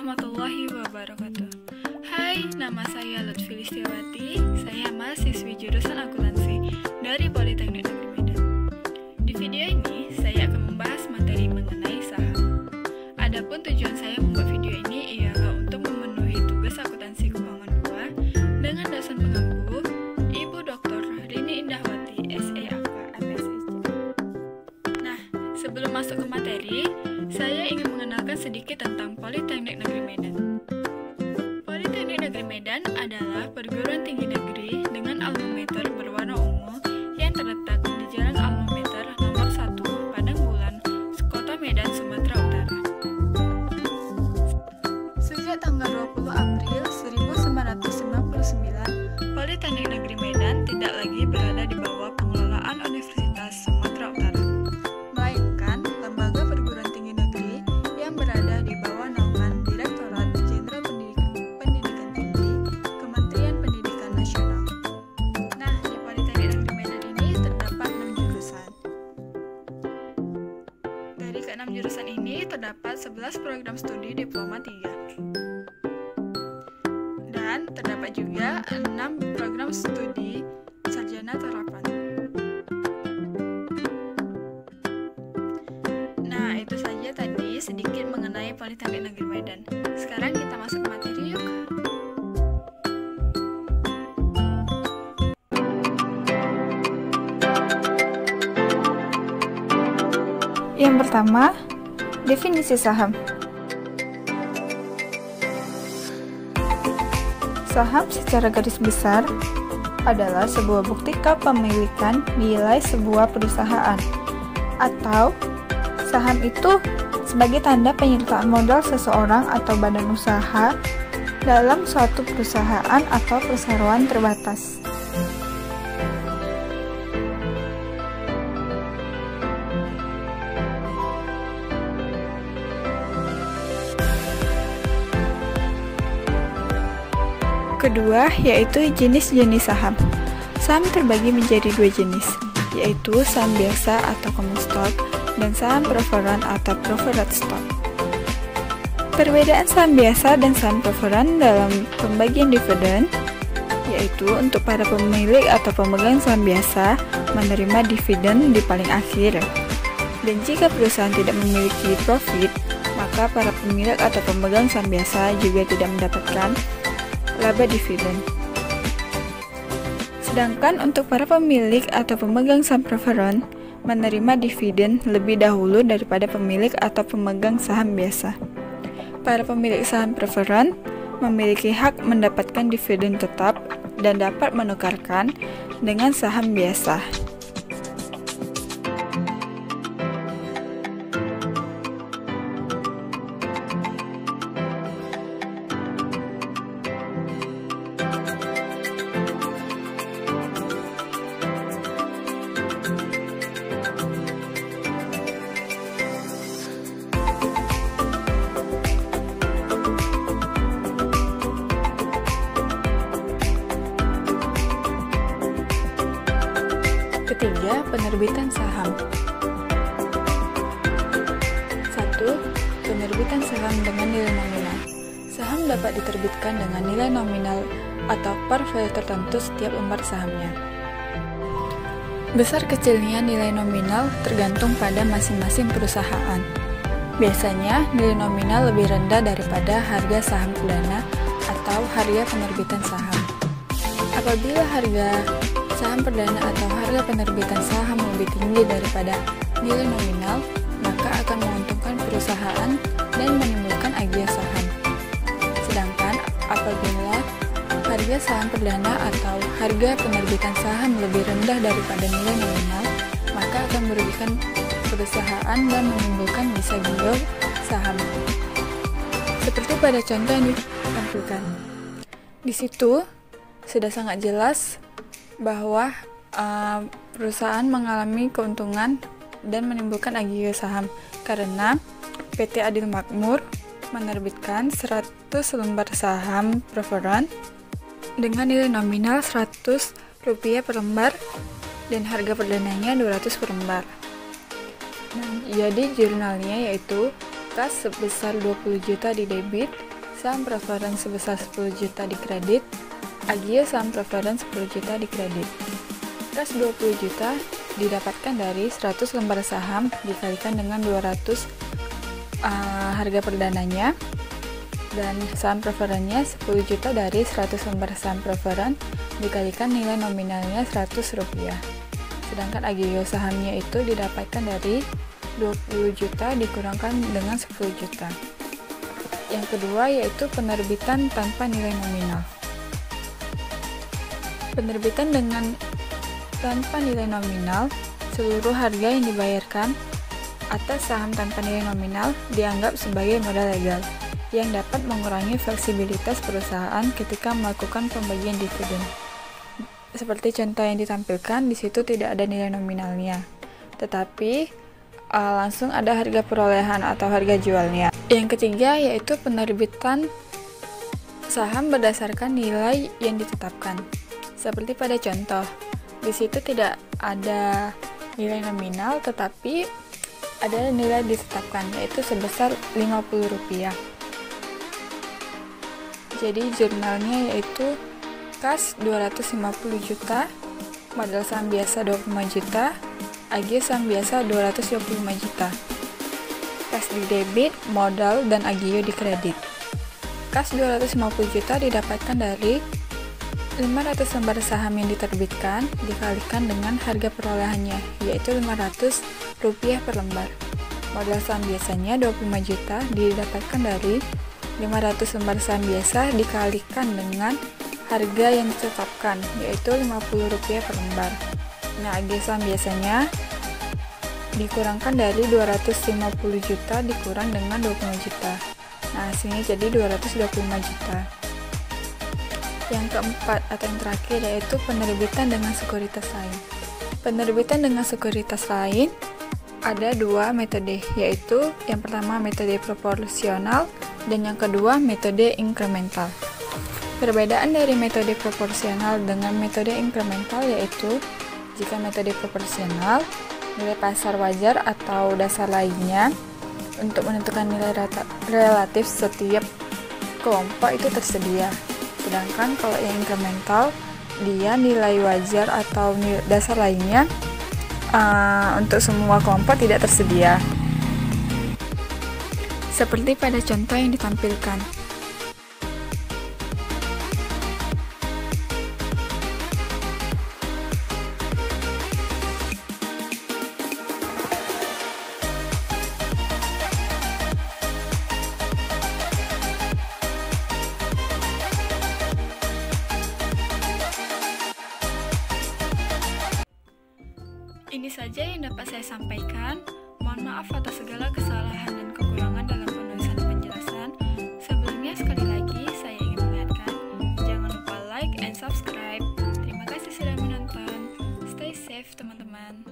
warahmatullahi wabarakatuh. Hai, nama saya Lutfi Listiawati. Saya mahasiswi jurusan akuntansi dari Politeknik Negeri Medan. Di video ini, saya akan membahas materi mengenai saham. Adapun tujuan saya membuat video ini ialah untuk memenuhi tugas akuntansi keuangan 2 dengan dosen pengampu Ibu Dr. Rini Indahwati, SEAK, MSIC. Nah, sebelum masuk ke materi, saya ingin mengenalkan sedikit tentang Politeknik Negeri Medan. Politeknik Negeri Medan adalah perguruan tinggi negeri dengan alma mater berwarna ungu yang terletak di Jalan Alma Mater nomor 1, Padang Bulan, Kota Medan, Sumatera Utara. Sejak tanggal 20 April 1999, Politeknik Negeri Medan tidak lagi berada di bawah pengelolaan Universitas Sumatera Utara, melainkan lembaga perguruan tinggi negeri yang berada di bawah naungan Direktorat Jenderal Pendidikan Tinggi Kementerian Pendidikan Nasional. Nah, di Politeknik Negeri Medan ini terdapat 6 jurusan. Dari ke-6 jurusan ini terdapat 11 program studi diploma 3. Dan terdapat juga 6 program studi sarjana terapan. Nah, itu saja tadi sedikit mengenai Politeknik Negeri Medan. Sekarang kita masuk ke materi yuk. Yang pertama, definisi saham. Saham secara garis besar adalah sebuah bukti kepemilikan nilai sebuah perusahaan, atau saham itu sebagai tanda penyertaan modal seseorang atau badan usaha dalam suatu perusahaan atau perseroan terbatas. Kedua, yaitu jenis-jenis saham. Saham terbagi menjadi 2 jenis, yaitu saham biasa atau common stock dan saham preferred atau preferred stock. Perbedaan saham biasa dan saham preferred dalam pembagian dividen, yaitu untuk para pemilik atau pemegang saham biasa menerima dividen di paling akhir. Dan jika perusahaan tidak memiliki profit, maka para pemilik atau pemegang saham biasa juga tidak mendapatkan laba dividen. Sedangkan untuk para pemilik atau pemegang saham preferred menerima dividen lebih dahulu daripada pemilik atau pemegang saham biasa. Para pemilik saham preferred memiliki hak mendapatkan dividen tetap dan dapat menukarkan dengan saham biasa. Ketiga, penerbitan saham. 1. Penerbitan saham dengan nilai nominal. Saham dapat diterbitkan dengan nilai nominal atau par value tertentu setiap lembar sahamnya. Besar kecilnya nilai nominal tergantung pada masing-masing perusahaan. Biasanya, nilai nominal lebih rendah daripada harga saham perdana atau harga penerbitan saham. Apabila harga saham perdana atau harga penerbitan saham lebih tinggi daripada nilai nominal, maka akan menguntungkan perusahaan dan menimbulkan agia saham. Sedangkan apabila harga saham perdana atau harga penerbitan saham lebih rendah daripada nilai nominal, maka akan merugikan perusahaan dan menimbulkan bisa giok saham. Seperti pada contoh yang ditampilkan. Di situ sudah sangat jelas bahwa perusahaan mengalami keuntungan dan menimbulkan agia saham karena PT Adil Makmur menerbitkan 100 lembar saham preferred dengan nilai nominal Rp100 per lembar dan harga perdananya 200 per lembar. Jadi jurnalnya yaitu kas sebesar 20 juta di debit saham preference sebesar 10 juta dikredit, Agio saham preference 10 juta dikredit. Kas 20 juta didapatkan dari 100 lembar saham dikalikan dengan 200 harga perdananya, dan saham preferennya 10 juta dari 100 lembar saham preferen dikalikan nilai nominalnya 100 rupiah. Sedangkan Agio sahamnya itu didapatkan dari 20 juta dikurangkan dengan 10 juta. Yang kedua yaitu penerbitan tanpa nilai nominal. Penerbitan dengan tanpa nilai nominal, seluruh harga yang dibayarkan atas saham tanpa nilai nominal dianggap sebagai modal legal yang dapat mengurangi fleksibilitas perusahaan ketika melakukan pembagian dividen. Seperti contoh yang ditampilkan, di situ tidak ada nilai nominalnya, tetapi langsung ada harga perolehan atau harga jualnya. Yang ketiga yaitu penerbitan saham berdasarkan nilai yang ditetapkan. Seperti pada contoh, di situ tidak ada nilai nominal tetapi ada nilai ditetapkan, yaitu sebesar Rp50. Jadi jurnalnya yaitu kas 250 juta, modal saham biasa 25 juta, Agio saham biasa 225 juta. Kas di debit, modal, dan Agio di kredit. Kas 250 juta didapatkan dari 500 lembar saham yang diterbitkan dikalikan dengan harga perolehannya, yaitu Rp500 per lembar. Modal saham biasanya 25 juta didapatkan dari 500 lembar saham biasa dikalikan dengan harga yang ditetapkan, yaitu Rp50 per lembar. Nah, Agio saham biasanya dikurangkan dari 250 juta dikurang dengan 20 juta. Nah, hasilnya jadi 225 juta. Yang keempat atau yang terakhir yaitu penerbitan dengan sekuritas lain. Penerbitan dengan sekuritas lain ada dua metode, yaitu yang pertama metode proporsional dan yang kedua metode inkremental. Perbedaan dari metode proporsional dengan metode inkremental yaitu jika metode proporsional, nilai pasar wajar atau dasar lainnya untuk menentukan nilai relatif setiap kelompok itu tersedia. Sedangkan kalau yang inkremental, dia nilai wajar atau nilai dasar lainnya untuk semua kelompok tidak tersedia. Seperti pada contoh yang ditampilkan. Ini saja yang dapat saya sampaikan. Mohon maaf atas segala kesalahan dan kekurangan dalam penulisan dan penjelasan. Sebelumnya sekali lagi saya ingin mengingatkan, jangan lupa like and subscribe. Terima kasih sudah menonton. Stay safe teman-teman.